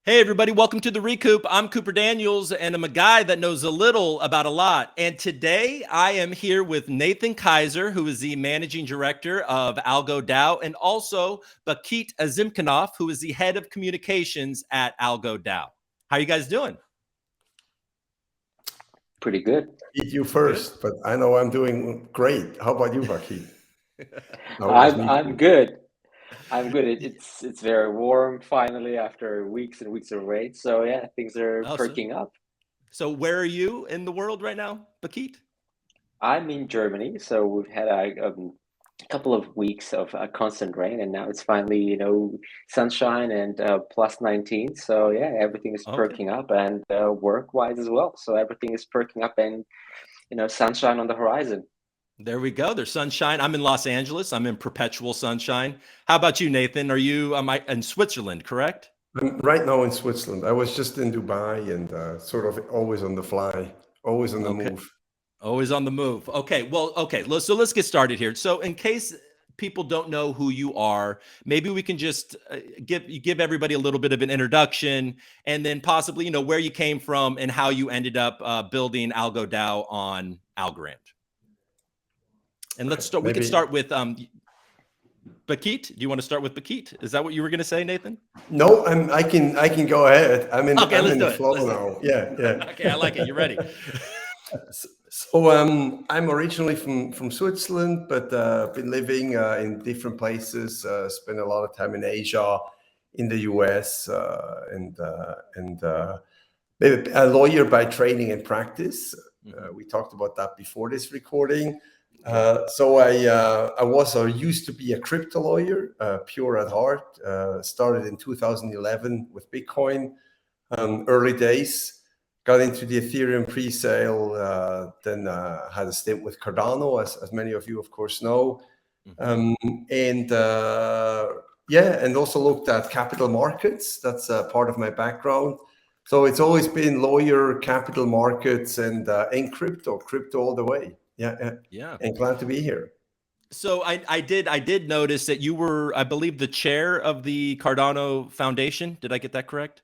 Hey, everybody, welcome to The Recoup. I'm Cooper Daniels, and I'm a guy that knows a little about a lot. And today I am here with Nathan Kaiser, who is the managing director of Algo DAO, and also Bakit Azimkhanov, who is the head of communications at Algo DAO. How are you guys doing? Pretty good. Eat you first, but I know I'm doing great. How about you, Bakit? I'm good. I'm good. It's very warm finally after weeks and weeks of rain. So yeah, things are Awesome. perking up. So where are you in the world right now, Bakit? I'm in Germany, so we've had a couple of weeks of constant rain, and now it's finally, sunshine and plus 19. So yeah, everything is Okay. perking up, and work-wise as well. So everything is perking up, and sunshine on the horizon. There we go. There's sunshine. I'm in Los Angeles. I'm in perpetual sunshine. How about you, Nathan? Are you in Switzerland, correct? I'm right now in Switzerland. I was just in Dubai and sort of always on the fly, always on the Okay. move. Always on the move. Okay. Well, okay. So let's get started here. So in case people don't know who you are, maybe we can just give everybody a little bit of an introduction, and then possibly, where you came from and how you ended up building Algo DAO on Algorand. And let's start. We can start with Bakit. Do you want to start with Bakit? Is that what you were going to say, Nathan? No, I can go ahead. I'm in the flow now. Yeah. Okay, I like it. You're ready. So I'm originally from Switzerland, but been living in different places. Spent a lot of time in Asia, in the US, and a lawyer by training and practice. We talked about that before this recording. So I used to be a crypto lawyer, pure at heart. Started in 2011 with Bitcoin, early days. Got into the Ethereum pre-sale, then had a stint with Cardano, as many of you, of course, know. And also looked at capital markets. That's part of my background. So it's always been lawyer, capital markets, and crypto all the way. Yeah. And glad to be here. So I did notice that you were, I believe, the chair of the Cardano Foundation. Did I get that correct?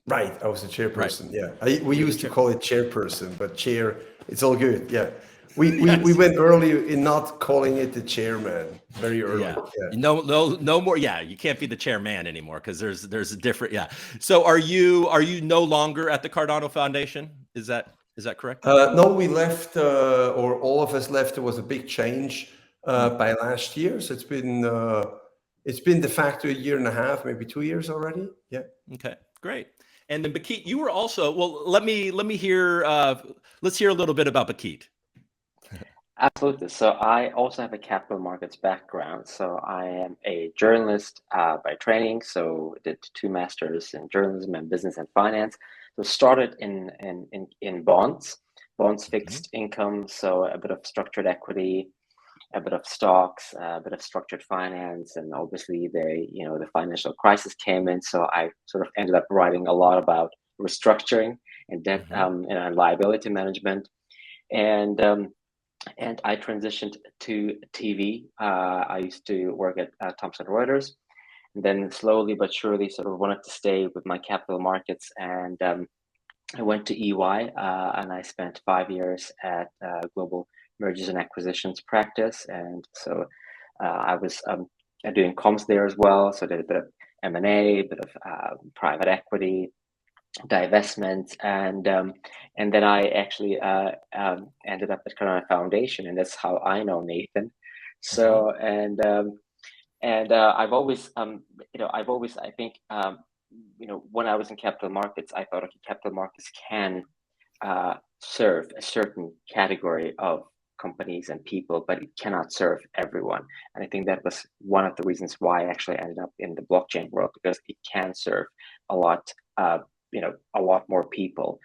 Right, I was the chairperson. Right. Yeah, we used to call it chairperson, but chair, it's all good. Yeah, we went early in not calling it the chairman. Very early. Yeah. No more. Yeah, you can't be the chairman anymore because there's a different. Yeah. So are you no longer at the Cardano Foundation? Is that correct? No, we left, or all of us left. There was a big change by last year, so it's been de facto a year and a half, maybe 2 years already. Yeah. Okay, great. And then Bakit, you were also, well, let me hear, let's hear a little bit about Bakit. Absolutely. So I also have a capital markets background. So I am a journalist by training. So I did 2 masters in journalism and business and finance. So started in bonds, fixed income. So a bit of structured equity, a bit of stocks, a bit of structured finance, and obviously the financial crisis came in. So I sort of ended up writing a lot about restructuring and debt and liability management, and I transitioned to TV. I used to work at Thomson Reuters, and then slowly but surely sort of wanted to stay with my capital markets, and I went to EY, and I spent 5 years at Global Mergers and Acquisitions practice, and so I was doing comms there as well. So I did a bit of M&A, a bit of private equity, divestment, and then I actually ended up at Cardano Foundation, and that's how I know Nathan. So I've always I think when I was in capital markets, I thought, okay, capital markets can serve a certain category of companies and people, but it cannot serve everyone. And I think that was one of the reasons why I actually ended up in the blockchain world, because it can serve a lot more people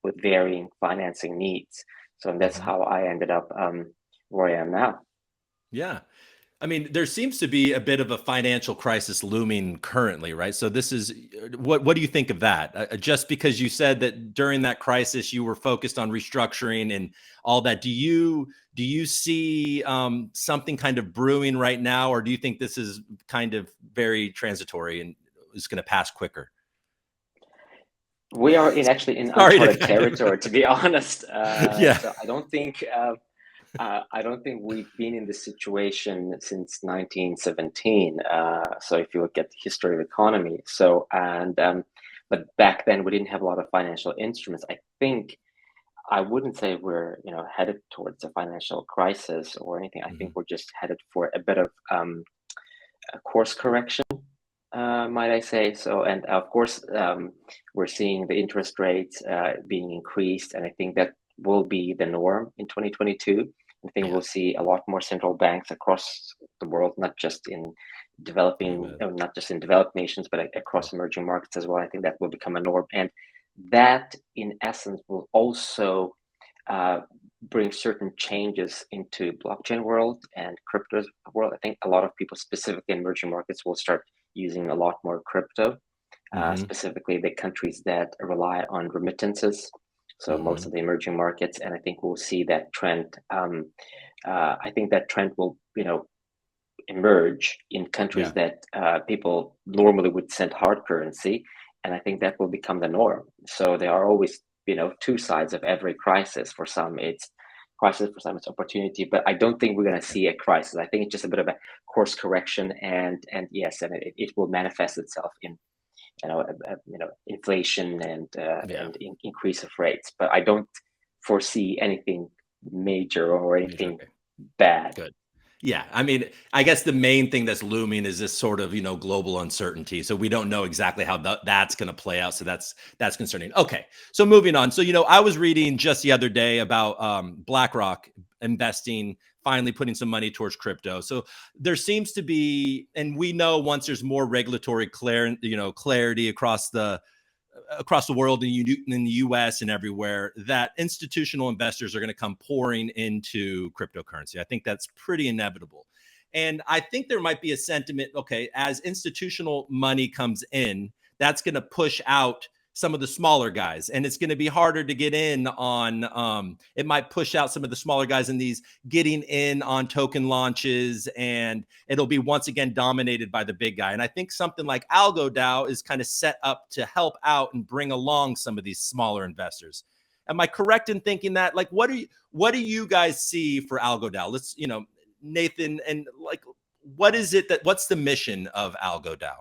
with varying financing needs. So that's how I ended up where I am now. Yeah. I mean, there seems to be a bit of a financial crisis looming currently, right? So this is, what do you think of that? Just because you said that during that crisis you were focused on restructuring and all that, do you see something kind of brewing right now, or do you think this is kind of very transitory and is going to pass quicker? We are actually in Sorry to uncharted kind of- territory, to be honest. Yeah. So I don't think we've been in this situation since 1917. So if you look at the history of economy, but back then we didn't have a lot of financial instruments. I think I wouldn't say we're headed towards a financial crisis or anything. I think we're just headed for a bit of a course correction, might I say. So, and of course, we're seeing the interest rates being increased, and I think that will be the norm in 2022. I think we'll see a lot more central banks across the world, not just in not just in developed nations, but across emerging markets as well. I think that will become a norm, and that, in essence, will also bring certain changes into blockchain world and crypto world. I think a lot of people, specifically in emerging markets, will start using a lot more crypto, specifically the countries that rely on remittances. So most of the emerging markets, and I think we'll see that trend. I think that trend will, emerge in countries that people normally would send hard currency, and I think that will become the norm. So there are always, two sides of every crisis. For some, it's crisis; for some, it's opportunity. But I don't think we're going to see a crisis. I think it's just a bit of a course correction, and yes, and it will manifest itself in inflation and increase of rates. But I don't foresee anything major or anything bad. Good. Yeah, I mean, I guess the main thing that's looming is this sort of, global uncertainty. So we don't know exactly how that's going to play out. So that's concerning. Okay, so moving on. So, I was reading just the other day about BlackRock investing, finally putting some money towards crypto. So there seems to be, and we know once there's more regulatory clarity across the world and in the US and everywhere, that institutional investors are going to come pouring into cryptocurrency. I think that's pretty inevitable. And I think there might be a sentiment, okay, as institutional money comes in, that's going to push out some of the smaller guys, and it's going to be harder to get in on, it might push out some of the smaller guys in these getting in on token launches, and it'll be once again dominated by the big guy. And I think something like AlgoDAO is kind of set up to help out and bring along some of these smaller investors. Am I correct in thinking that? Like, what do you guys see for AlgoDAO? Let's, Nathan, and like, what's the mission of AlgoDAO?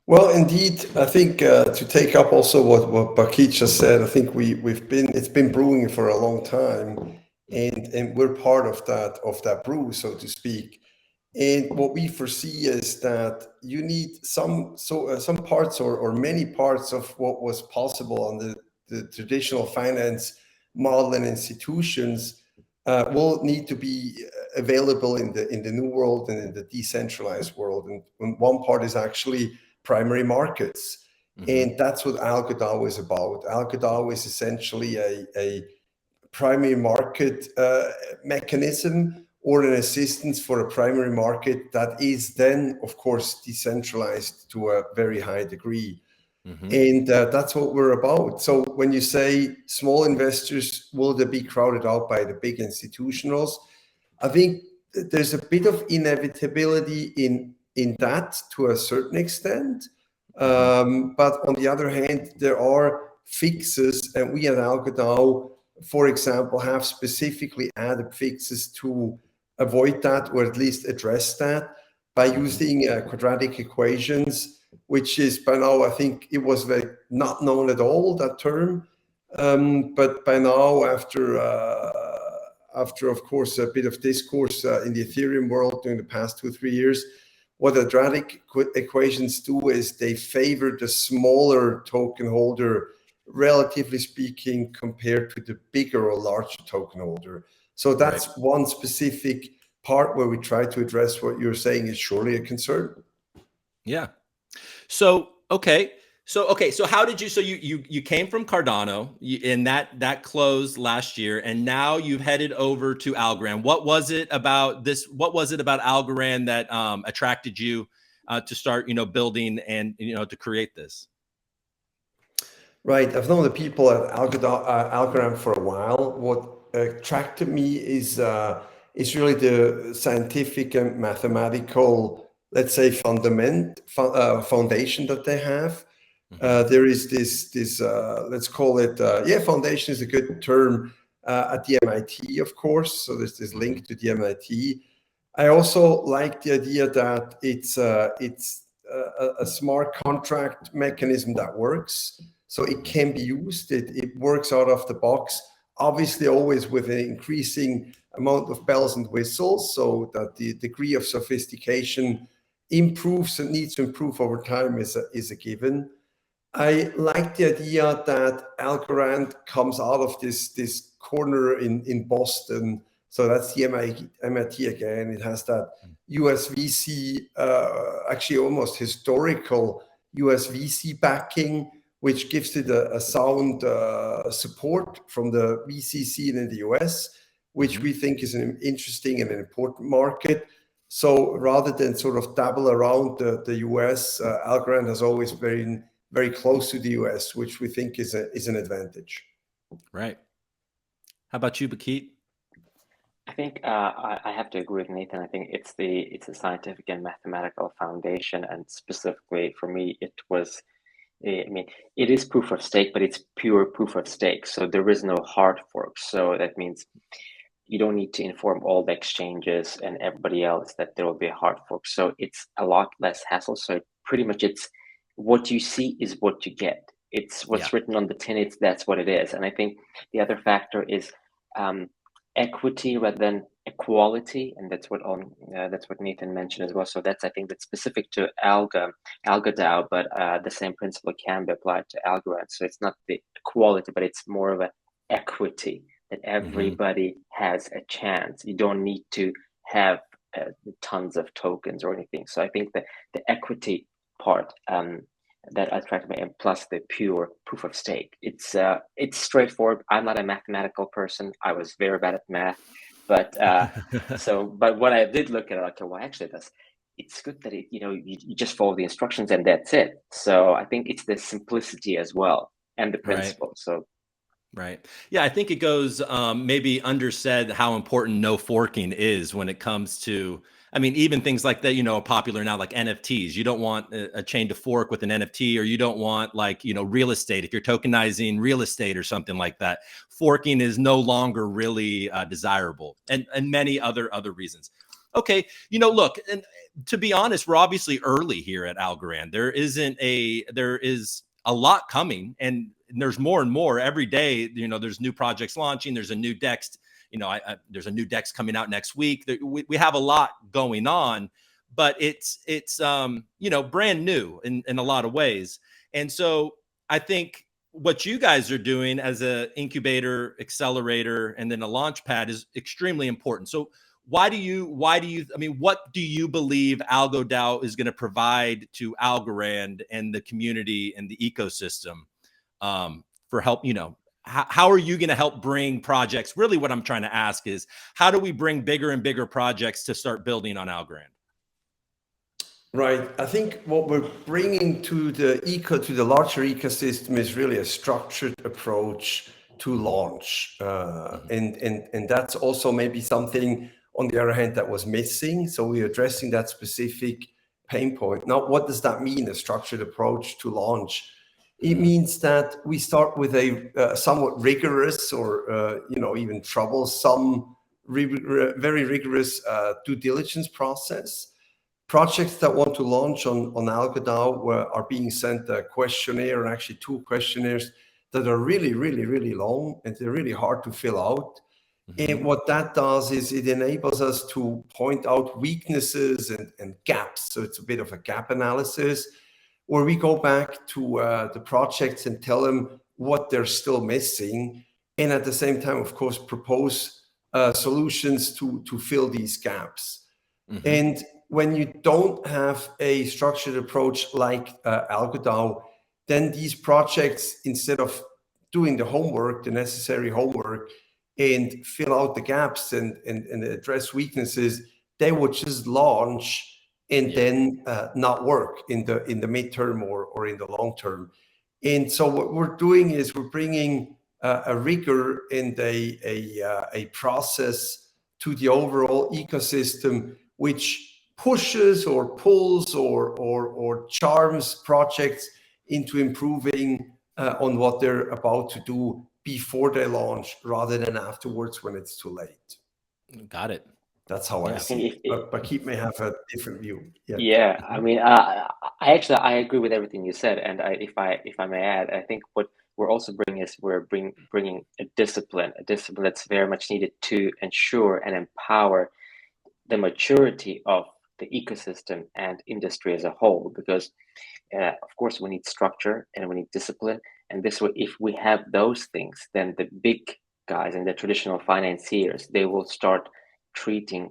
Well, indeed, I think to take up also what Bakit just said, I think it's been brewing for a long time, and we're part of that brew, so to speak. And what we foresee is that you need some parts or many parts of what was possible on the traditional finance model and institutions will need to be available in the new world and in the decentralized world. And one part is actually primary markets. And that's what AlgoDAO is about. AlgoDAO is essentially a primary market mechanism or an assistance for a primary market that is then, of course, decentralized to a very high degree. And that's what we're about. So when you say small investors, will they be crowded out by the big institutionals? I think there's a bit of inevitability in that to a certain extent. But on the other hand, there are fixes, and we at AlgoDAO, for example, have specifically added fixes to avoid that, or at least address that, by using quadratic equations, which is by now, I think it was not known at all, that term. But by now, after of course a bit of discourse in the Ethereum world during the past 2-3 years, what quadratic equations do is they favor the smaller token holder, relatively speaking, compared to the bigger or larger token holder. So that's one specific part where we try to address what you're saying is surely a concern. Yeah. So how did you, so you came from Cardano, and that closed last year, and now you've headed over to Algorand. What was it about Algorand that attracted you to start, building and, to create this? Right. I've known the people at Algorand for a while. What attracted me is really the scientific and mathematical, let's say, foundation that they have. There is this let's call it foundation is a good term at the MIT, of course. So there's this link to the MIT. I also like the idea that it's a smart contract mechanism that works, so it can be used. It works out of the box, obviously always with an increasing amount of bells and whistles, so that the degree of sophistication improves and needs to improve over time is a given. I like the idea that Algorand comes out of this corner in Boston. So that's the MIT again. It has that US VC, actually almost historical US VC backing, which gives it a sound support from the VC scene in the US, which we think is an interesting and an important market. So rather than sort of dabble around the US, Algorand has always been very close to the US, which we think is an advantage. Right. How about you, Bakit? I think I have to agree with Nathan. I think it's a scientific and mathematical foundation, and specifically for me, it was. I mean, it is proof of stake, but it's pure proof of stake. So there is no hard fork. So that means you don't need to inform all the exchanges and everybody else that there will be a hard fork. So it's a lot less hassle. So pretty much it's what you see is what you get. It's what's written on the tin. That's what it is. And I think the other factor is equity rather than equality, and that's what Nathan mentioned as well. So that's, I think, that's specific to AlgoDAO, but the same principle can be applied to Algorand. So it's not the equality, but it's more of an equity that everybody has a chance. You don't need to have tons of tokens or anything. So I think that the equity part that attracted me, and plus the pure proof of stake. It's straightforward. I'm not a mathematical person. I was very bad at math, but but when I did look at it, okay, well, actually, it's good that you just follow the instructions and that's it. So I think it's the simplicity as well and the principle. So. Right. Yeah, I think it goes maybe undersaid how important no forking is when it comes to, I mean, even things like that, are popular now, like NFTs. You don't want a chain to fork with an NFT, or you don't want real estate. If you're tokenizing real estate or something like that, forking is no longer really desirable, and many other reasons. Okay. Look, and to be honest, we're obviously early here at Algorand. There is a lot coming, and there's more and more every day. There's new projects launching. There's a new DEX. There's a new DEX coming out next week. We have a lot going on, but it's brand new in a lot of ways. And so I think what you guys are doing as an incubator, accelerator, and then a launch pad is extremely important. So what do you believe AlgoDAO is going to provide to Algorand and the community and the ecosystem for help? How are you going to help bring projects? Really, what I'm trying to ask is, how do we bring bigger and bigger projects to start building on Algorand? Right. I think what we're bringing to the larger ecosystem is really a structured approach to launch, and that's also maybe something on the other hand that was missing. So we're addressing that specific pain point. Now, what does that mean? A structured approach to launch? It means that we start with a somewhat rigorous or even troublesome, very rigorous due diligence process. Projects that want to launch on AlgoDAO are being sent a questionnaire, and actually 2 questionnaires that are really, really, really long, and they're really hard to fill out. And what that does is it enables us to point out weaknesses and gaps. So it's a bit of a gap analysis, where we go back to the projects and tell them what they're still missing, and at the same time, of course, propose solutions to fill these gaps. And when you don't have a structured approach like AlgoDAO, then these projects, instead of doing the necessary homework, and fill out the gaps and address weaknesses, they would just launch and then not work in the midterm or in the long term. And so what we're doing is we're bringing a rigor and a process to the overall ecosystem, which pushes or pulls or charms projects into improving on what they're about to do before they launch rather than afterwards when it's too late. Got it. That's how I Yeah. see it. But Keith may have a different view. Yeah, I mean, I agree with everything you said, and if I may add, I think what we're also bringing is bringing a discipline that's very much needed to ensure and empower the maturity of the ecosystem and industry as a whole. Because, of course, we need structure and we need discipline, and this way, if we have those things, then the big guys and the traditional financiers, they will start treating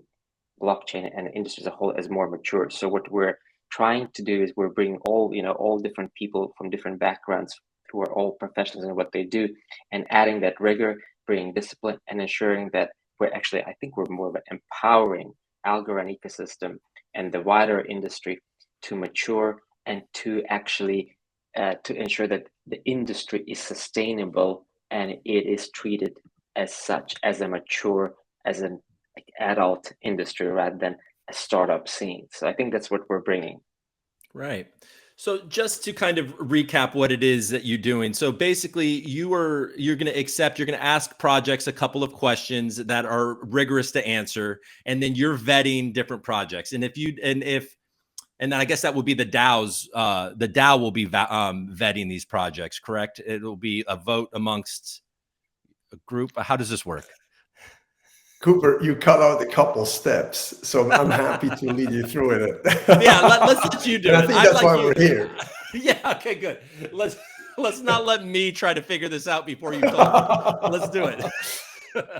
blockchain and the industry as a whole as more mature. So what we're trying to do is we're bringing all different people from different backgrounds who are all professionals in what they do, and adding that rigor, bringing discipline, and ensuring that I think we're more of an empowering Algorand ecosystem and the wider industry to mature and to actually to ensure that the industry is sustainable and it is treated as such, as a mature, as an adult industry rather than a startup scene. So I think that's what we're bringing. Right. So just to kind of recap what it is that you're doing. So basically you're going to ask projects a couple of questions that are rigorous to answer, and then you're vetting different projects. And then I guess that would be the DAOs. The DAO will be vetting these projects, correct? It will be a vote amongst a group. How does this work? Cooper, you cut out a couple steps, so I'm happy to lead you through it. Yeah, let's let you do it. I think that's why we're here. Yeah, okay, good. Let's not let me try to figure this out before you talk. Let's do it.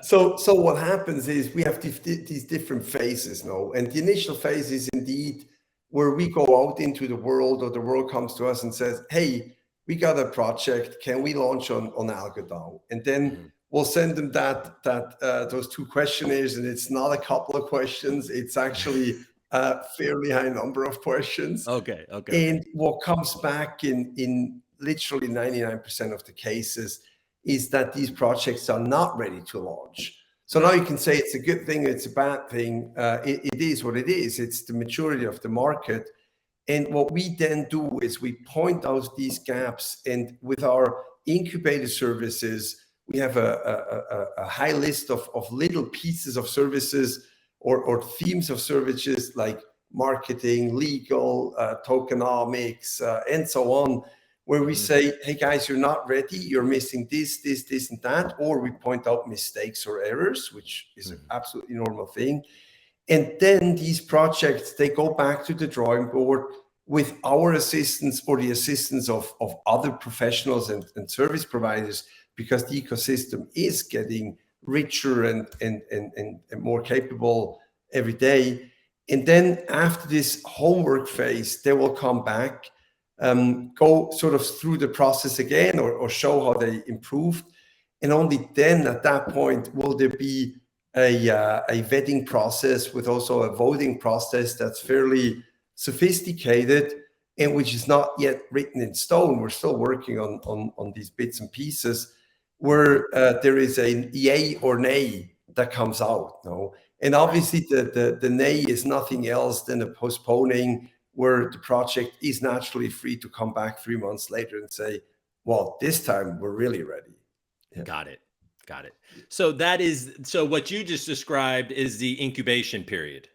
So what happens is we have these different phases now, and the initial phase is indeed where we go out into the world, or the world comes to us and says, "Hey, we got a project. Can we launch on AlgoDAO?" And then we'll send them those 2 questionnaires, and it's not a couple of questions. It's actually a fairly high number of questions. Okay. And what comes back in literally 99% of the cases is that these projects are not ready to launch. So now you can say it's a good thing, it's a bad thing. It is what it is. It's the maturity of the market. And what we then do is we point out these gaps, and with our incubator services, we have a high list of little pieces of services or themes of services like marketing, legal, tokenomics, and so on, where we say, "Hey guys, you're not ready. You're missing this, and that," or we point out mistakes or errors, which is an absolutely normal thing. And then these projects, they go back to the drawing board with our assistance or the assistance of other professionals and service providers, because the ecosystem is getting richer and more capable every day. And then after this homework phase, they will come back, go sort of through the process again, or show how they improved. And only then at that point will there be a vetting process with also a voting process that's fairly sophisticated and which is not yet written in stone. We're still working on these bits and pieces, where there is a yay or nay that comes out. No? And obviously the nay is nothing else than a postponing, where the project is naturally free to come back 3 months later and say, "Well, this time we're really ready." Yeah. Got it. So what you just described is the incubation period,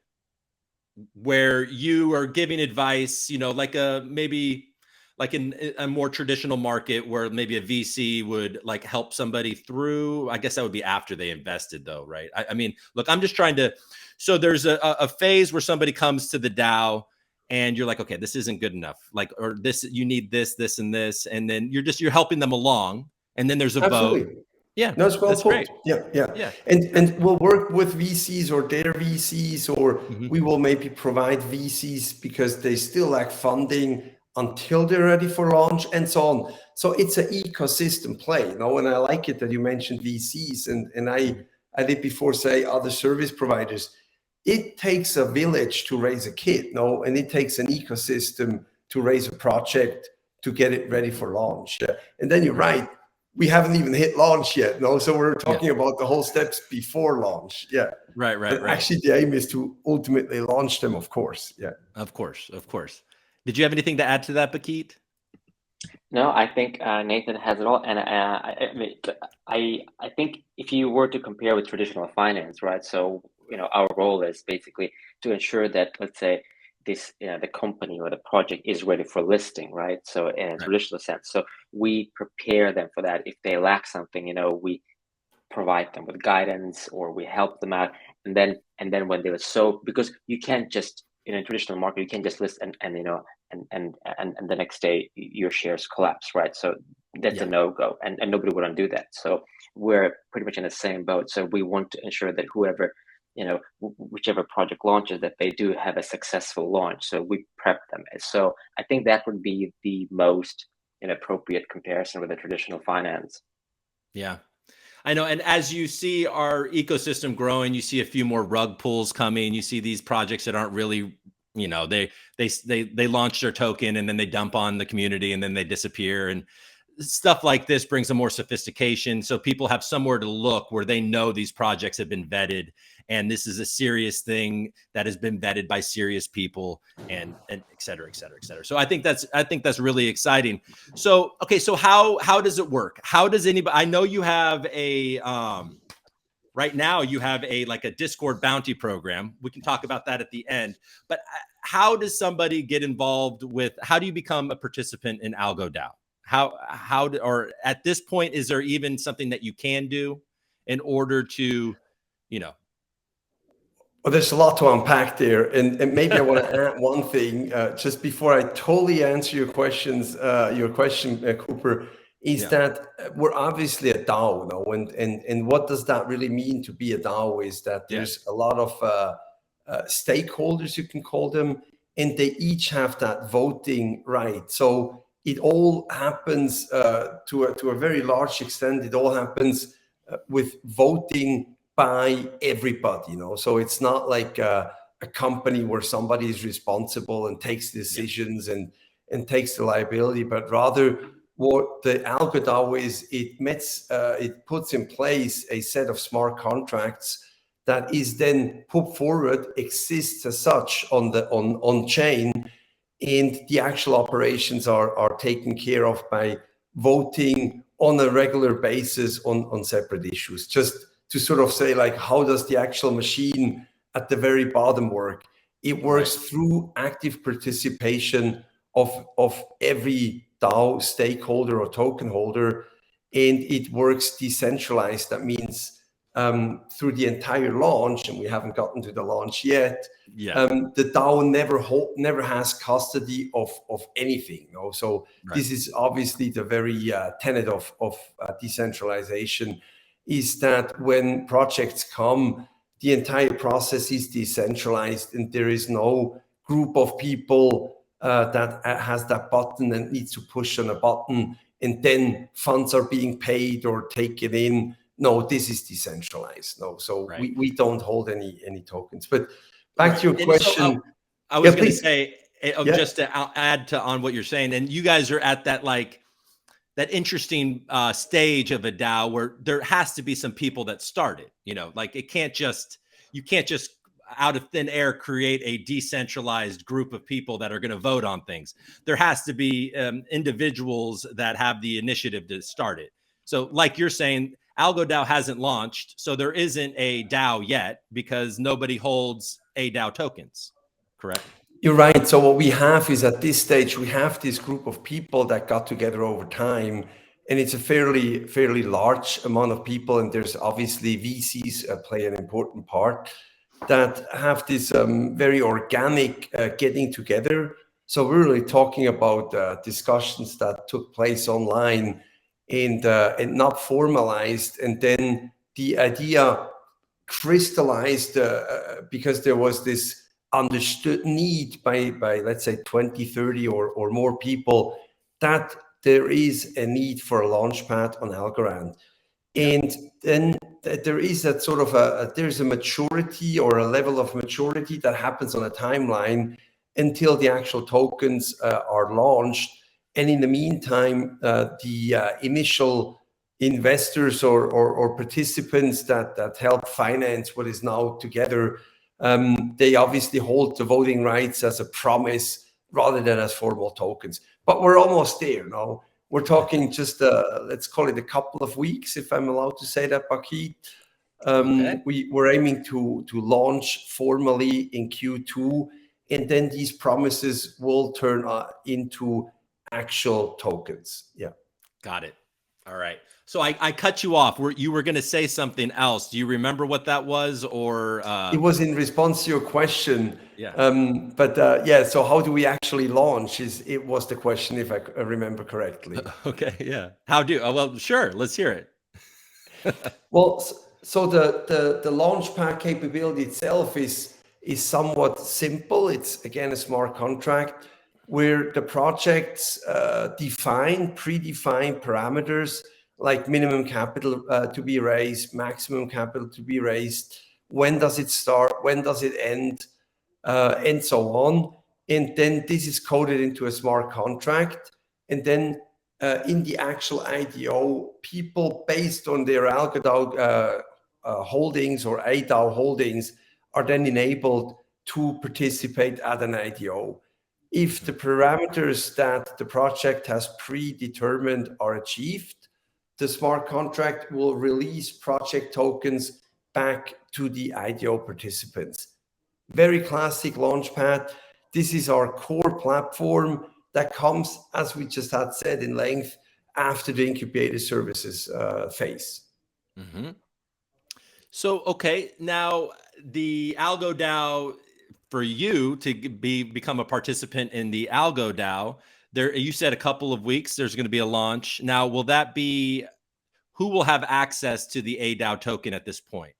where you are giving advice, like maybe like in a more traditional market where maybe a VC would like help somebody through. I guess that would be after they invested though, right? I mean, look, I'm just trying to, so there's a phase where somebody comes to the DAO and you're like, okay, this isn't good enough. Like, or this, you need this, this, and this. And then you're helping them along. And then there's a Absolutely. vote. Yeah. No, it's well that's put. great. Yeah. And we'll work with VCs or their VCs, or we will maybe provide VCs because they still lack funding until they're ready for launch, and so on. So it's an ecosystem play, and I like it that you mentioned VCs, and I did before say other service providers. It takes a village to raise a kid, and it takes an ecosystem to raise a project to get it ready for launch. And then you're right, we haven't even hit launch yet, so we're talking about the whole steps before launch. Right. Actually, the aim is to ultimately launch them, of course. Of course. Did you have anything to add to that, Paquette? No, I think Nathan has it all, and I mean, I think if you were to compare with traditional finance, right? So our role is basically to ensure that, let's say, this the company or the project is ready for listing, right? So in a Right. traditional sense, so we prepare them for that. If they lack something, we provide them with guidance or we help them out, and then when they were because you can't just in a traditional market you can't just list and the next day your shares collapse, right? So that's a Yeah. no-go, and nobody would undo that. So we're pretty much in the same boat. So we want to ensure that whoever whichever project launches, that they do have a successful launch. So we prep them. So I think that would be the most inappropriate comparison with the traditional finance. Yeah. I know. And as you see our ecosystem growing, you see a few more rug pulls coming. You see these projects that aren't really, they launch their token and then they dump on the community and then they disappear. And stuff like this brings a more sophistication. So people have somewhere to look where they know these projects have been vetted. And this is a serious thing that has been vetted by serious people, and et cetera, et cetera, et cetera. So I think that's really exciting. So, okay. So how does it work? How does anybody, I know you have a, right now you have like a Discord bounty program. We can talk about that at the end, but how does somebody get involved with, how do you become a participant in AlgoDAO? Or at this point, is there even something that you can do in order to, Well, there's a lot to unpack there, and maybe I want to add one thing just before I totally answer your question, Cooper, is that we're obviously a DAO now, and what does that really mean to be a DAO? Is that there's a lot of stakeholders, you can call them, and they each have that voting right. So it all happens to a very large extent. It all happens with voting by everybody, so it's not like a company where somebody is responsible and takes decisions and takes the liability, but rather what the AlgoDAO is, it puts in place a set of smart contracts that is then put forward, exists as such on chain, and the actual operations are taken care of by voting on a regular basis on separate issues. Just to sort of say, like, how does the actual machine at the very bottom work? It works through active participation of every DAO stakeholder or token holder, and it works decentralized. That means through the entire launch, and we haven't gotten to the launch yet, the DAO never has custody of anything. So this is obviously the very tenet of decentralization, is that when projects come, the entire process is decentralized, and there is no group of people that has that button and needs to push on a button, and then funds are being paid or taken in. No, this is decentralized. No, so we don't hold any tokens. But back to your question. So I was going to say, just to add on what you're saying, and you guys are at that that interesting stage of a DAO where there has to be some people that start it. Like you can't just out of thin air create a decentralized group of people that are going to vote on things. There has to be individuals that have the initiative to start it. So like you're saying, AlgoDAO hasn't launched, so there isn't a DAO yet because nobody holds DAO tokens, correct? You're right. So what we have is, at this stage, we have this group of people that got together over time, and it's a fairly large amount of people. And there's obviously VCs play an important part, that have this very organic getting together. So we're really talking about discussions that took place online and not formalized, and then the idea crystallized because there was this understood need by let's say 20, 30 or more people, that there is a need for a launchpad on Algorand. And then there is that sort of there's a maturity or a level of maturity that happens on a timeline until the actual tokens are launched. And in the meantime, the initial investors or participants that help finance what is now together, they obviously hold the voting rights as a promise rather than as formal tokens. but we're almost there. No, we're talking just let's call it a couple of weeks, if I'm allowed to say that, Bakit. Okay. We're aiming to launch formally in Q2, and then these promises will turn into actual tokens. Yeah. Got it. All right. So I cut you off. You were going to say something else. Do you remember what that was, or It was in response to your question. Yeah. Yeah. So how do we actually launch? It was the question, if I remember correctly. Okay. Yeah. How do? Well, sure. Let's hear it. Well, so the Launchpad capability itself is somewhat simple. It's again a smart contract where the projects predefined parameters like minimum capital to be raised, maximum capital to be raised, when does it start, when does it end, and so on. And then this is coded into a smart contract. And then in the actual IDO, people based on their AlgoDAO holdings or ADAO holdings are then enabled to participate at an IDO. If the parameters that the project has predetermined are achieved, the smart contract will release project tokens back to the IDO participants. Very classic Launchpad. This is our core platform that comes, as we just had said in length, after the incubator services phase. Mm-hmm. So, okay, now the AlgoDAO, for you to become a participant in the AlgoDAO, there, you said a couple of weeks, there's going to be a launch. Now, will that be, who will have access to the ADAO token at this point?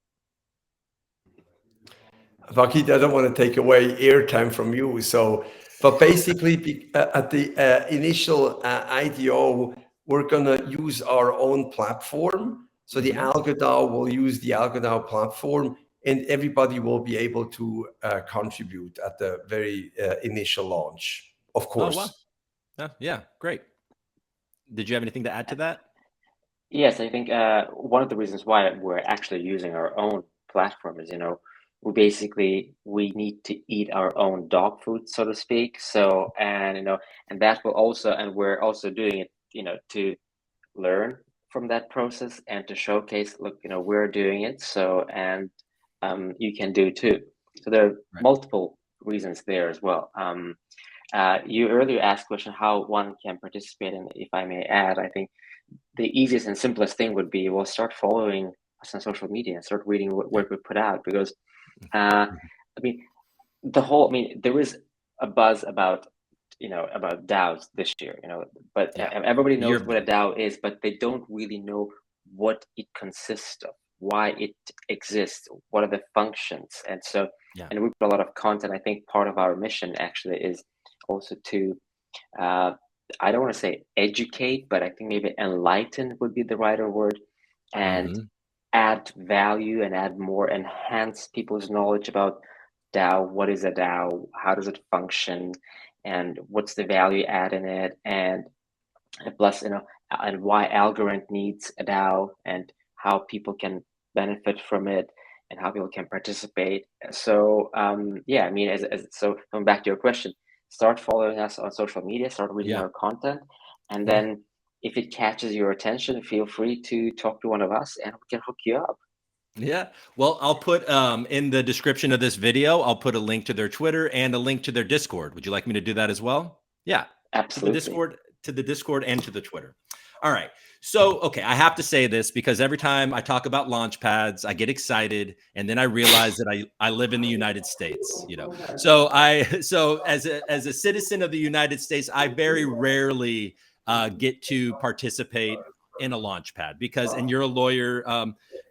Vakit, I don't want to take away airtime from you. So, but basically at the initial IDO, we're going to use our own platform. So the AlgoDAO will use the AlgoDAO platform, and everybody will be able to contribute at the very initial launch, of course. Oh, wow. Yeah, great. Did you have anything to add to that? Yes, I think one of the reasons why we're actually using our own platform is, we need to eat our own dog food, so to speak. So, and that will also, and we're also doing it, to learn from that process and to showcase, look, we're doing it. So, and you can do too. So there are multiple reasons there as well. You earlier asked question how one can participate, and if I may add, I think the easiest and simplest thing would be, well, start following us on social media and start reading what we put out, because there is a buzz about DAOs this year, but everybody knows what a DAO is, but they don't really know what it consists of, why it exists, what are the functions. And so, and we put a lot of content. I think part of our mission actually is also to, I don't want to say educate, but I think maybe enlighten would be the right word, and add value and enhance people's knowledge about DAO. What is a DAO? How does it function? And what's the value add in it? And plus, and why Algorand needs a DAO, and how people can benefit from it, and how people can participate. So, so coming back to your question, start following us on social media, start reading our content, and then if it catches your attention, feel free to talk to one of us and we can hook you up. Yeah. Well, I'll put in the description of this video, I'll put a link to their Twitter and a link to their Discord. Would you like me to do that as well? Yeah. Absolutely. To the Discord and to the Twitter. All right. So, okay, I have to say this because every time I talk about Launchpads, I get excited, and then I realize that I live in the United States, So as a citizen of the United States, I very rarely get to participate in a Launchpad and you're a lawyer,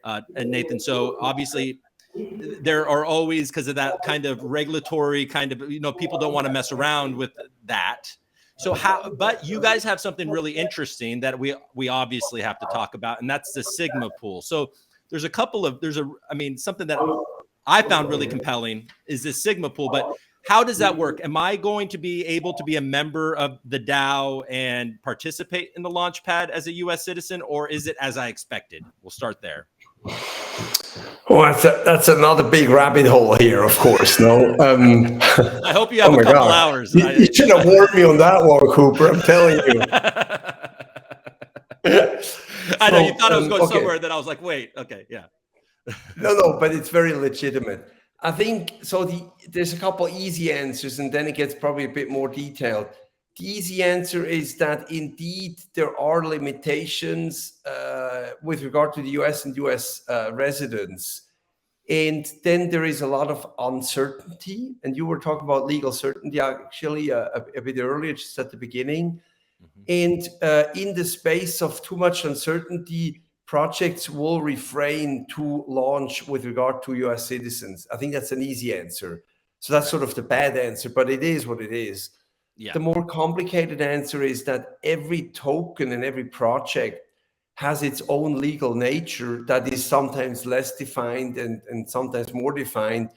and Nathan. So obviously there are always, because of that kind of regulatory kind of, people don't want to mess around with that. So but you guys have something really interesting that we obviously have to talk about, and that's the Sigma pool. So something that I found really compelling is the Sigma pool, but how does that work? Am I going to be able to be a member of the DAO and participate in the Launchpad as a US citizen, or is it as I expected? We'll start there. Oh, that's another big rabbit hole here, of course. No, I hope you have oh a my couple God. hours. You should have warned me on that one, Cooper. I'm telling you. I know you thought I was going Okay. somewhere, then I was like, wait, okay, yeah. No, but it's very legitimate. I think so. There's a couple easy answers, and then it gets probably a bit more detailed. The easy answer is that indeed there are limitations with regard to the US and US residents. And then there is a lot of uncertainty. And you were talking about legal certainty actually a bit earlier, just at the beginning. And in the space of too much uncertainty, projects will refrain to launch with regard to US citizens. I think that's an easy answer. So that's sort of the bad answer, but it is what it is. Yeah. The more complicated answer is that every token and every project has its own legal nature that is sometimes less defined and sometimes more defined.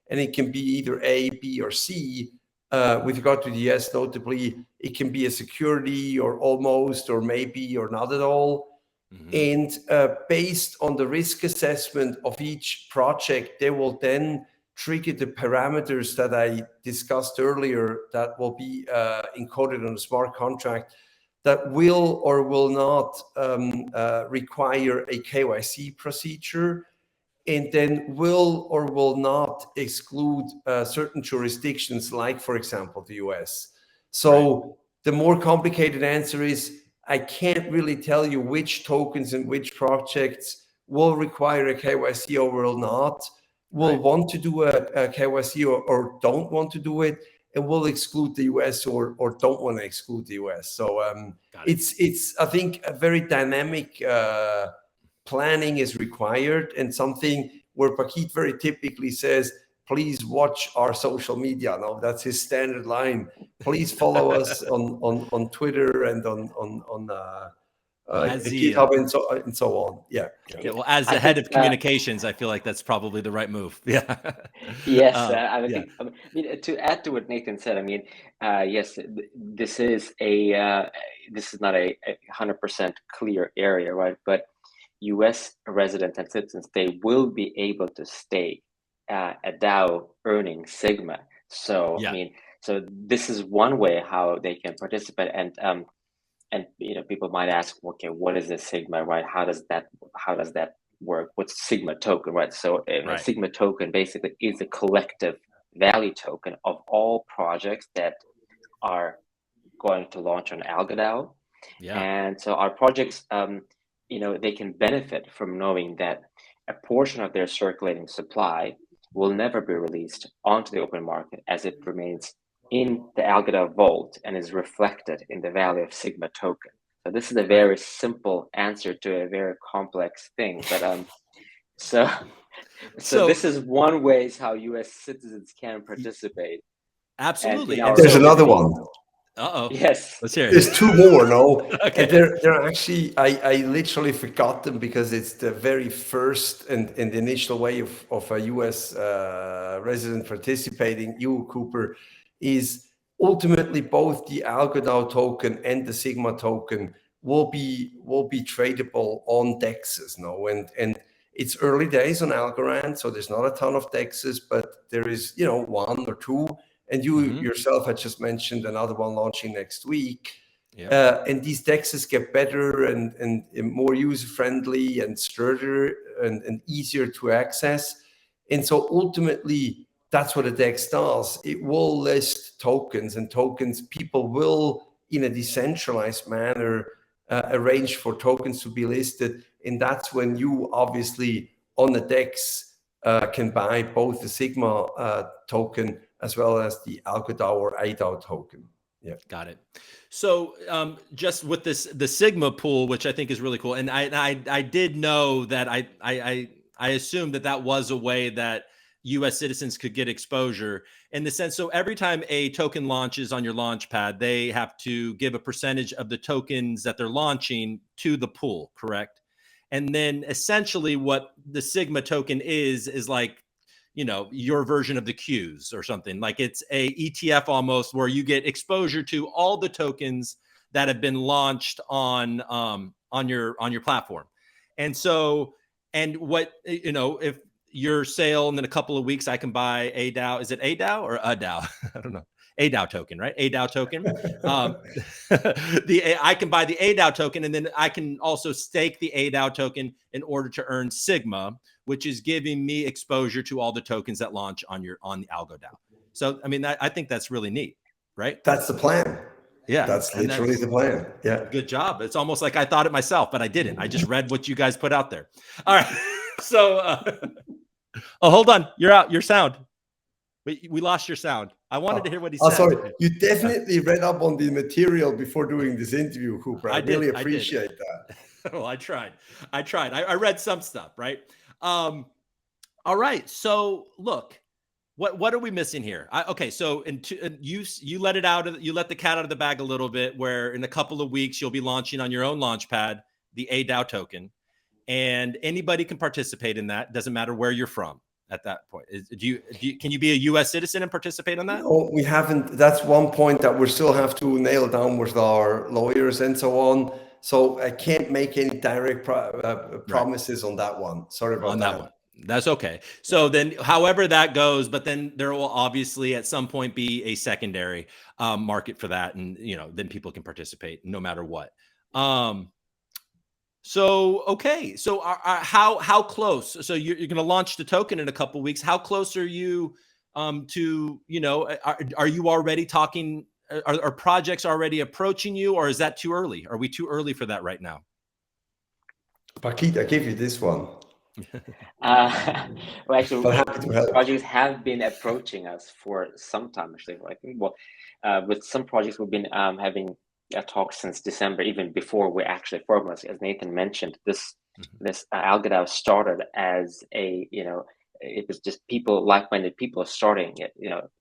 And it can be either A, B, or C. With regard to the US, notably, it can be a security or almost or maybe or not at all. And based on the risk assessment of each project, they will then trigger the parameters that I discussed earlier that will be encoded on a smart contract that will or will not require a KYC procedure, and then will or will not exclude certain jurisdictions, like, for example, the US. So the more complicated answer is, I can't really tell you which tokens and which projects will require a KYC or will not, will want to do a KYC or don't want to do it, and will exclude the US or don't want to exclude the US. So it's I think a very dynamic planning is required, and something where Paquito very typically says, please watch our social media. No, that's his standard line. Please follow us on Twitter and on GitHub and so on. Yeah. Well, as the head of communications, I feel like that's probably the right move. Yeah. Yes, I think. I mean, to add to what Nathan said, I mean, yes, this is not a 100% clear area, right? But U.S. residents and citizens, they will be able to stay a DAO earning Sigma. So I mean, so this is one way how they can participate, and people might ask, okay, what is a Sigma, right? How does that work? What's Sigma token, right? So a Sigma token basically is a collective value token of all projects that are going to launch on AlgoDAO. And so our projects, they can benefit from knowing that a portion of their circulating supply will never be released onto the open market, as it remains in the AlgoDAO vault and is reflected in the value of Sigma token. So this is a very simple answer to a very complex thing. But so this is one way how U.S. citizens can participate. Absolutely. And there's another one. Yes. Let's hear it. There's two more, no? Okay. And they're actually, I literally forgot them because it's the very first and the initial way of a US resident participating. You, Cooper, is ultimately both the AlgoDAO token and the Sigma token will be tradable on DEXs, no? And it's early days on Algorand, so there's not a ton of DEXs, but there is, one or two. And you yourself had just mentioned another one launching next week. And these DEXs get better and more user-friendly and sturdier and easier to access. And so ultimately, that's what a DEX does. It will list tokens, and tokens people will, in a decentralized manner, arrange for tokens to be listed. And that's when you obviously on the DEX can buy both the Sigma token as well as the AlgoDAO or ADAO token. Yeah. Got it. So just with the Sigma pool, which I think is really cool. And I did know that I assumed that was a way that US citizens could get exposure in the sense. So every time a token launches on your launch pad, they have to give a percentage of the tokens that they're launching to the pool, correct? And then essentially what the Sigma token is like, your version of the Qs or something. Like it's a ETF almost, where you get exposure to all the tokens that have been launched on your platform. And so, and what, if your sale, and then a couple of weeks I can buy a DAO. Is it a DAO or a DAO? I don't know. A DAO token, right? A DAO token. I can buy the A DAO token, and then I can also stake the A DAO token in order to earn Sigma, which is giving me exposure to all the tokens that launch on the Algo DAO. So, I mean, I think that's really neat, right? That's the plan. Yeah, that's literally the plan. Yeah, good job. It's almost like I thought it myself, but I didn't. I just read what you guys put out there. All right. So, oh, hold on. You're out. Your sound. We lost your sound. I wanted to hear what he said. Sorry. You definitely read up on the material before doing this interview, Cooper. I really appreciate that. Well, I tried. I read some stuff, right? All right. So look, what are we missing here? Okay. So you let it out. You let the cat out of the bag a little bit, where in a couple of weeks, you'll be launching on your own launchpad, the A DAO token, and anybody can participate in that. Doesn't matter where you're from. At that point, can you be a U.S. citizen and participate in that? No, we haven't. That's one point that we still have to nail down with our lawyers and so on. So I can't make any direct promises on that one. Sorry about that one. That's okay. So then, however that goes, but then there will obviously at some point be a secondary market for that, and then people can participate no matter what. So, okay. So how close? So you're going to launch the token in a couple of weeks. How close are you to, are you already talking? Are projects already approaching you, or is that too early? Are we too early for that right now? Pakit, I give you this one. Well, actually, projects have been approaching us for some time, actually. I think, with some projects we've been having a talk since December, even before we actually formalized. As Nathan mentioned, this Algo DAO started as it was just like-minded people starting it,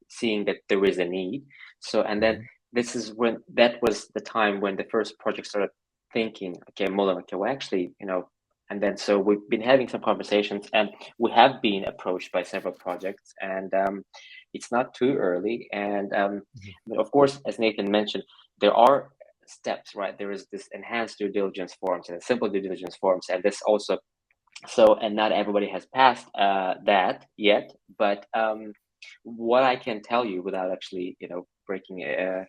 seeing that there is a need. So, and then that was the time when the first project started thinking, okay, well, actually, and then so we've been having some conversations, and we have been approached by several projects, and it's not too early. And of course, as Nathan mentioned, there are steps, right? There is this enhanced due diligence forms and simple due diligence forms, and this also, and not everybody has passed that yet. But what I can tell you, without actually breaking a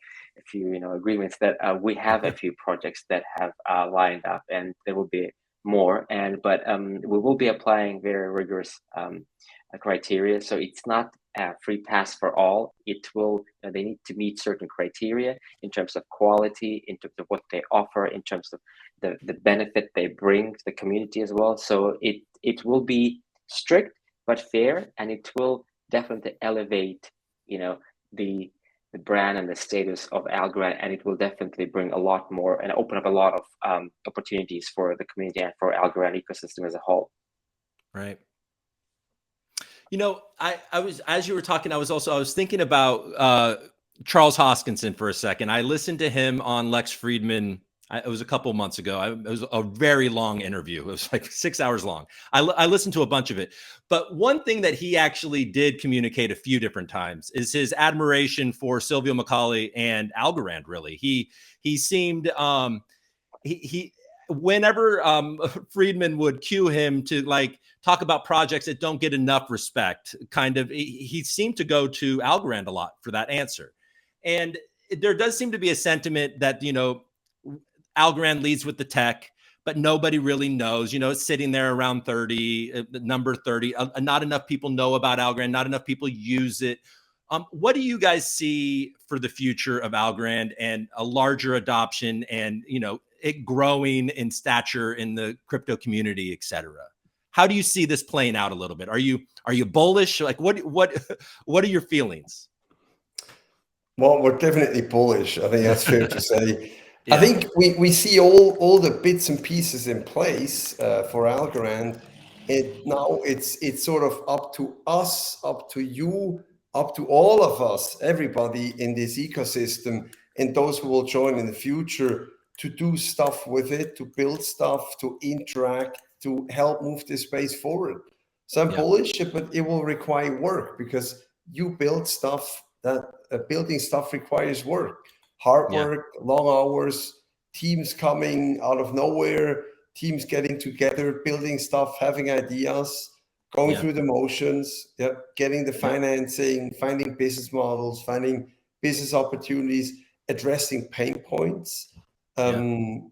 few agreements, that we have a few projects that have lined up, and there will be more. But we will be applying very rigorous criteria. So it's not a free pass for all. It will, they need to meet certain criteria in terms of quality, in terms of what they offer, in terms of the benefit they bring to the community as well. So it will be strict but fair, and it will definitely elevate, the brand and the status of Algorand, and it will definitely bring a lot more and open up a lot of opportunities for the community and for Algorand ecosystem as a whole. Right. I was, as you were talking, I was thinking about Charles Hoskinson for a second. I listened to him on Lex Fridman. It was a couple months ago. It was a very long interview. It was like 6 hours long. I listened to a bunch of it. But one thing that he actually did communicate a few different times is his admiration for Silvio Macaulay and Algorand, really. He seemed, whenever Fridman would cue him to talk about projects that don't get enough respect, he seemed to go to Algorand a lot for that answer. And there does seem to be a sentiment that, Algorand leads with the tech, but nobody really knows, it's sitting there around 30, number 30. Not enough people know about Algorand. Not enough people use it. What do you guys see for the future of Algorand and a larger adoption and, it growing in stature in the crypto community, et cetera? How do you see this playing out a little bit? Are you bullish? What are your feelings? Well, we're definitely bullish. I think that's fair to say. Yeah. I think we see all the bits and pieces in place for Algorand. Now it's sort of up to us, up to you, up to all of us, everybody in this ecosystem, and those who will join in the future, to do stuff with it, to build stuff, to interact, to help move this space forward. So I'm bullish, but it will require work, because you build stuff that building stuff requires work. Hard work, long hours, teams coming out of nowhere, teams getting together, building stuff, having ideas. going Yeah. through the motions, yeah, getting the financing, finding business models, finding business opportunities, addressing pain points, and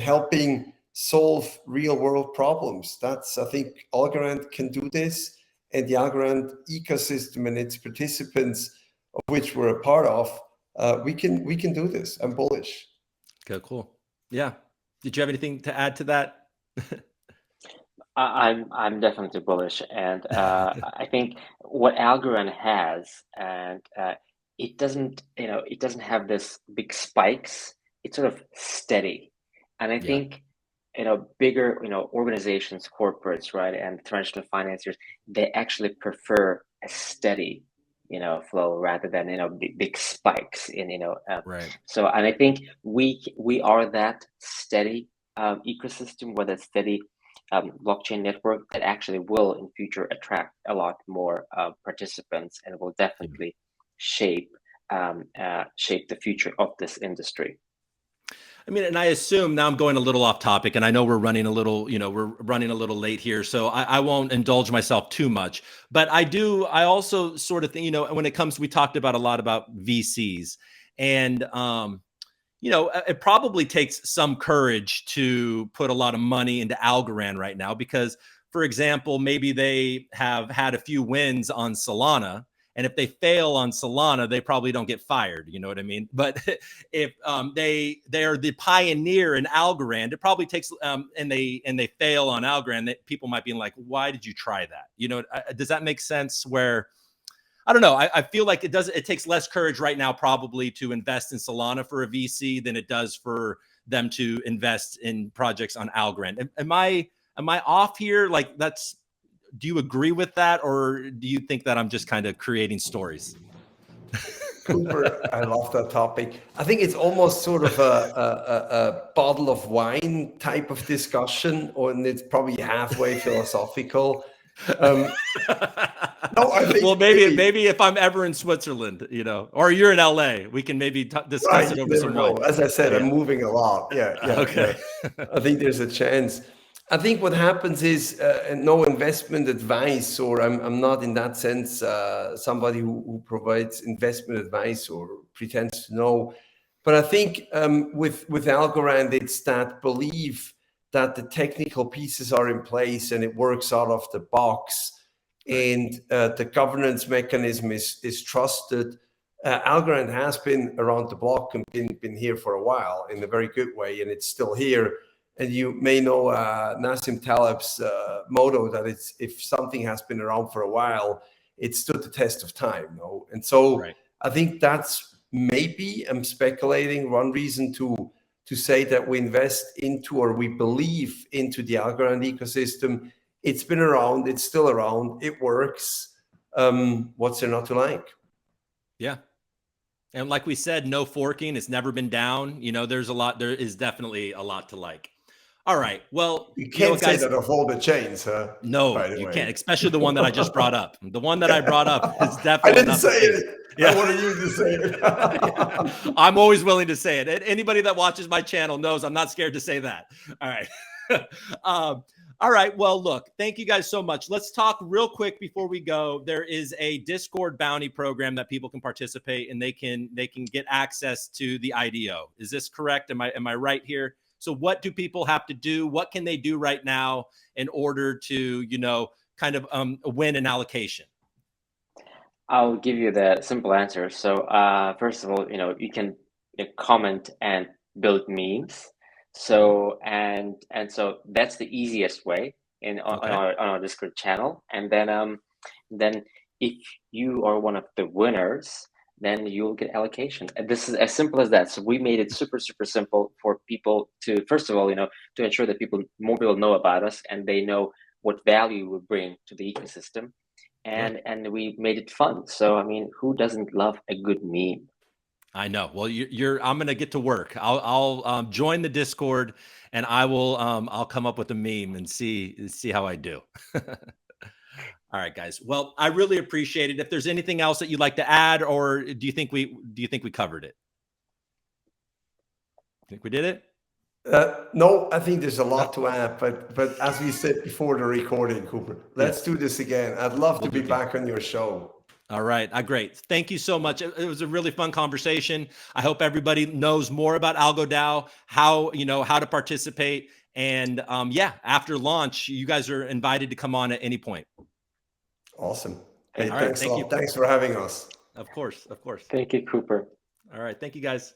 helping solve real world problems. That's, I think Algorand can do this, and the Algorand ecosystem and its participants, of which we're a part of, we can do this. I'm bullish. Okay, cool. Yeah. Did you have anything to add to that? I'm definitely bullish, and I think what Algorand has, and it doesn't, it doesn't have this big spikes. It's sort of steady, and I Yeah. think, bigger, organizations, corporates, right, and traditional financiers, they actually prefer a steady, flow rather than big spikes in Right. So, and I think we are that steady ecosystem, where that steady blockchain network that actually will in future attract a lot more participants, and will definitely shape shape the future of this industry. I mean, and I assume now I'm going a little off topic, and I know we're running a little, we're running a little late here, so I won't indulge myself too much. But I also sort of think, when it comes, we talked about a lot about VCs, and it probably takes some courage to put a lot of money into Algorand right now, because, for example, maybe they have had a few wins on Solana. And if they fail on Solana, they probably don't get fired. You know what I mean? But if they are the pioneer in Algorand, it probably takes and they fail on Algorand, that people might be like, why did you try that? Does that make sense? Where I don't know. I feel like it takes less courage right now probably to invest in Solana for a VC than it does for them to invest in projects on Algorand. Am I off here? Like, do you agree with that? Or do you think that I'm just kind of creating stories? Cooper, I love that topic. I think it's almost sort of a bottle of wine type of discussion, and it's probably halfway philosophical. No, I think well, maybe if I'm ever in Switzerland, or you're in LA, we can maybe discuss right, it over you some never know. wine. As I said, Yeah. I'm moving a lot. Yeah. Okay. Yeah. I think there's a chance. I think what happens is no investment advice, or I'm not in that sense somebody who provides investment advice or pretends to know. But I think with Algorand, it's that belief that the technical pieces are in place and it works out of the box, and the governance mechanism is trusted. Algorand has been around the block and been here for a while in a very good way, and it's still here. And you may know Nassim Taleb's motto that it's, if something has been around for a while, it stood the test of time. And so I think that's maybe, I'm speculating, one reason to say that we invest into, or we believe into, the Algorand ecosystem. It's been around, it's still around, it works. What's there not to like? Yeah. And like we said, no forking. It's never been down. There is definitely a lot to like. All right. Well, you can't guys, say that of all the chains, huh? No, you can't, especially the one that I just brought up. The one that I brought up is definitely I didn't not say it. Yeah. I wanted you to say it. I'm always willing to say it. Anybody that watches my channel knows I'm not scared to say that. All right. All right. Well, look, thank you guys so much. Let's talk real quick before we go. There is a Discord bounty program that people can participate, and they can get access to the IDO. Is this correct? Am I right here? So what do people have to do? What can they do right now in order to, kind of win an allocation? I'll give you the simple answer. So, first of all, you can comment and build memes. So, and so that's the easiest way on our Discord channel. And then if you are one of the winners, then you'll get allocation. And this is as simple as that. So we made it super, super simple for people to, first of all, to ensure that more people know about us and they know what value we bring to the ecosystem. And we made it fun. So, I mean, who doesn't love a good meme? I know. Well, I'm going to get to work. I'll join the Discord, and I'll come up with a meme and see how I do. All right, guys. Well, I really appreciate it. If there's anything else that you'd like to add, or do you think we covered it? Think we did it? No, I think there's a lot to add, but as we said before the recording, Cooper, let's do this again. I'd love to be back on your show. All right. Great. Thank you so much. It was a really fun conversation. I hope everybody knows more about AlgoDAO, how to participate. And yeah, after launch, you guys are invited to come on at any point. Awesome. Hey, all right, thanks a lot. Thanks for having us. Of course. Thank you, Cooper. All right. Thank you, guys.